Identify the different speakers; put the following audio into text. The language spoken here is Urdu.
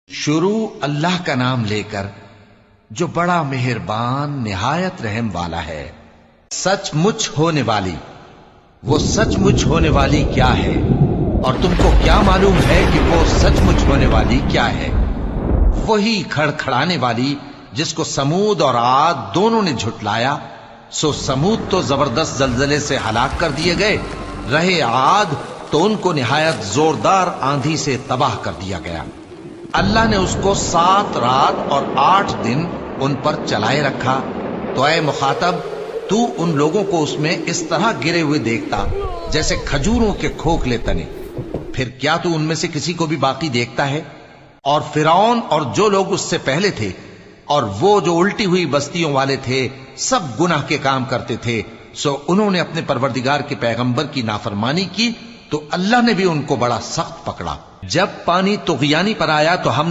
Speaker 1: شروع اللہ کا نام لے کر جو بڑا مہربان نہایت رحم والا ہے۔ سچ مچ ہونے والی، وہ سچ مچ ہونے والی کیا ہے؟ اور تم کو کیا معلوم ہے کہ وہ سچ مچ ہونے والی کیا ہے؟ وہی کھڑکھڑانے والی جس کو سمود اور عاد دونوں نے جھٹلایا۔ سو سمود تو زبردست زلزلے سے ہلاک کر دیے گئے، رہے عاد تو ان کو نہایت زوردار آندھی سے تباہ کر دیا گیا۔ اللہ نے اس کو 7 رات اور 8 دن ان پر چلائے رکھا۔ تو اے مخاطب، تو ان لوگوں کو اس میں اس طرح گرے ہوئے دیکھتا جیسے کھجوروں کے کھوکھلے تنے، پھر کیا تو ان میں سے کسی کو بھی باقی دیکھتا ہے؟ اور فرعون اور جو لوگ اس سے پہلے تھے اور وہ جو الٹی ہوئی بستیوں والے تھے، سب گناہ کے کام کرتے تھے، سو انہوں نے اپنے پروردگار کے پیغمبر کی نافرمانی کی تو اللہ نے بھی ان کو بڑا سخت پکڑا۔ جب پانی طغیانی پر آیا تو ہم